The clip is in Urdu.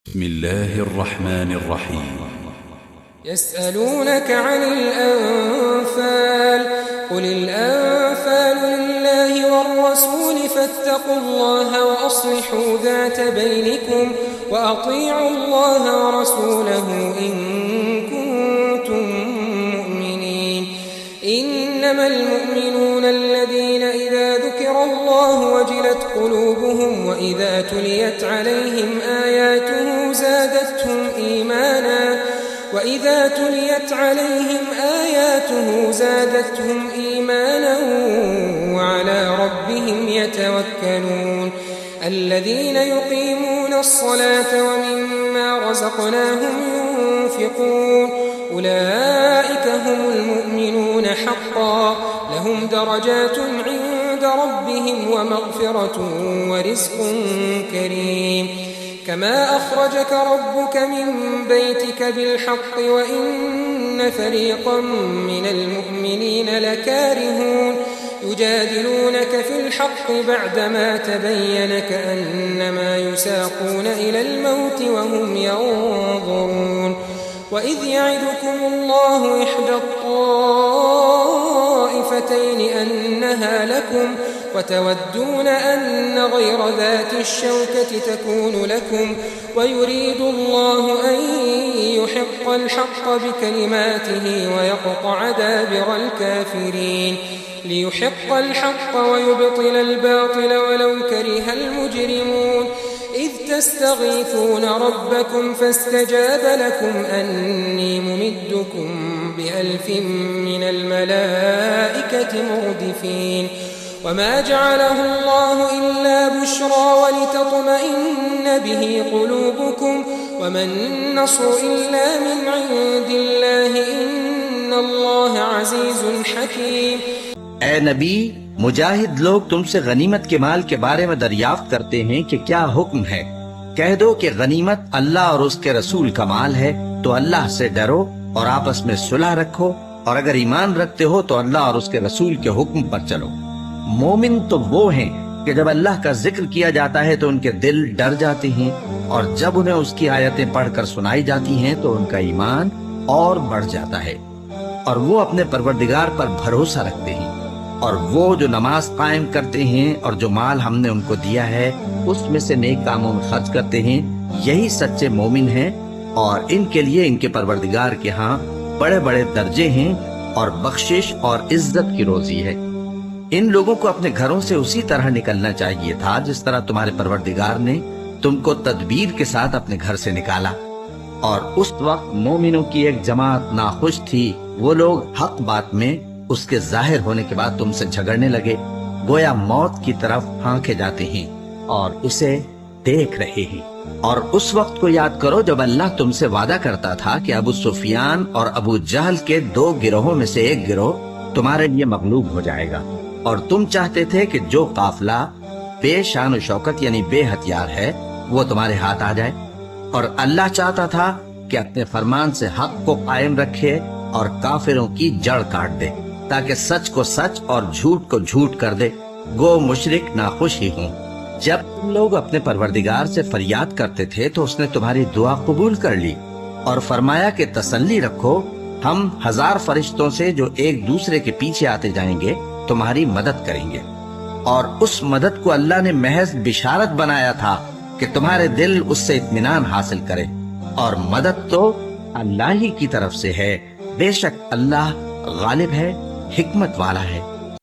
بسم الله الرحمن الرحيم. يسألونك عن الأنفال قل الأنفال لله والرسول فاتقوا الله وأصلحوا ذات بينكم وأطيعوا الله ورسوله إن كنتم مؤمنين. إنما المؤمنون الذين إذا ذكر الله وجلت قلوبهم وإذا تليت عليهم آياته زادتهم إيمانا وعلى ربهم يتوكلون. الذين يقيمون الصلاة ومما رزقناهم ينفقون أولئك هم المؤمنون حقا لهم درجات عند ربهم ومغفرة ورزق كريم. كما أخرجك ربك من بيتك بالحق وإن فريقا من المؤمنين لكارهون يجادلونك في الحق بعدما تبين كأنما يساقون إلى الموت وهم ينظرون. وإذ يعدكم الله إحدى الطائفتين أنها لكم وتودون أن غير ذات الشوكة تكون لكم ويريد الله أن يحق الحق بكلماته ويقطع دابر الكافرين ليحق الحق ويبطل الباطل ولو كره المجرمون. إذ تستغيثون ربكم فاستجاب لكم أني ممدكم ب1000 من الملائكة مردفين. وما جعله الله إلا بشرى ولتطمئن به قلوبكم وما النصر إلا من عند الله إن الله عزيز حكيم. اے نبی، مجاہد لوگ تم سے غنیمت کے مال کے بارے میں دریافت کرتے ہیں کہ کیا حکم ہے. کہہ دو کہ غنیمت اللہ اور اس کے رسول کا مال ہے، تو اللہ سے ڈرو اور آپس میں صلح رکھو، اور اگر ایمان رکھتے ہو تو اللہ اور اس کے رسول کے حکم پر چلو. مومن تو وہ ہیں کہ جب اللہ کا ذکر کیا جاتا ہے تو ان کے دل ڈر جاتے ہیں، اور جب انہیں اس کی آیتیں پڑھ کر سنائی جاتی ہیں تو ان کا ایمان اور بڑھ جاتا ہے، اور وہ اپنے پروردگار پر بھروسہ رکھتے ہیں، اور وہ جو نماز قائم کرتے ہیں اور جو مال ہم نے ان کو دیا ہے اس میں سے نیک کاموں میں خرچ کرتے ہیں، یہی سچے مومن ہیں، اور ان کے لیے ان کے پروردگار کے ہاں بڑے بڑے درجے ہیں اور بخشش اور عزت کی روزی ہے. ان لوگوں کو اپنے گھروں سے اسی طرح نکلنا چاہیے تھا جس طرح تمہارے پروردگار نے تم کو تدبیر کے ساتھ اپنے گھر سے نکالا. اور اس وقت مومنوں کی ایک جماعت ناخوش تھی. وہ لوگ حق بات میں اس کے ظاہر ہونے کے بعد تم سے جھگڑنے لگے، گویا موت کی طرف ہانکے جاتے ہیں اور اسے دیکھ رہے ہیں. اور اس وقت کو یاد کرو جب اللہ تم سے وعدہ کرتا تھا کہ ابو سفیان اور ابو جہل کے 2 گروہوں میں سے ایک گروہ تمہارے لیے مغلوب ہو جائے گا، اور تم چاہتے تھے کہ جو قافلہ بے شان و شوکت یعنی بے ہتھیار ہے وہ تمہارے ہاتھ آ جائے. اور اللہ چاہتا تھا کہ اپنے فرمان سے حق کو قائم رکھے اور کافروں کی جڑ کاٹ دے، تاکہ سچ کو سچ اور جھوٹ کو جھوٹ کر دے، گو مشرک ناخوش ہی ہوں. جب تم لوگ اپنے پروردگار سے فریاد کرتے تھے تو اس نے تمہاری دعا قبول کر لی اور فرمایا کہ تسلی رکھو، ہم 1000 فرشتوں سے جو ایک دوسرے کے پیچھے آتے جائیں گے تمہاری مدد کریں گے. اور اس مدد کو اللہ نے محض بشارت بنایا تھا کہ تمہارے دل اس سے اطمینان حاصل کرے، اور مدد تو اللہ ہی کی طرف سے ہے. بے شک اللہ غالب ہے، حکمت والا ہے.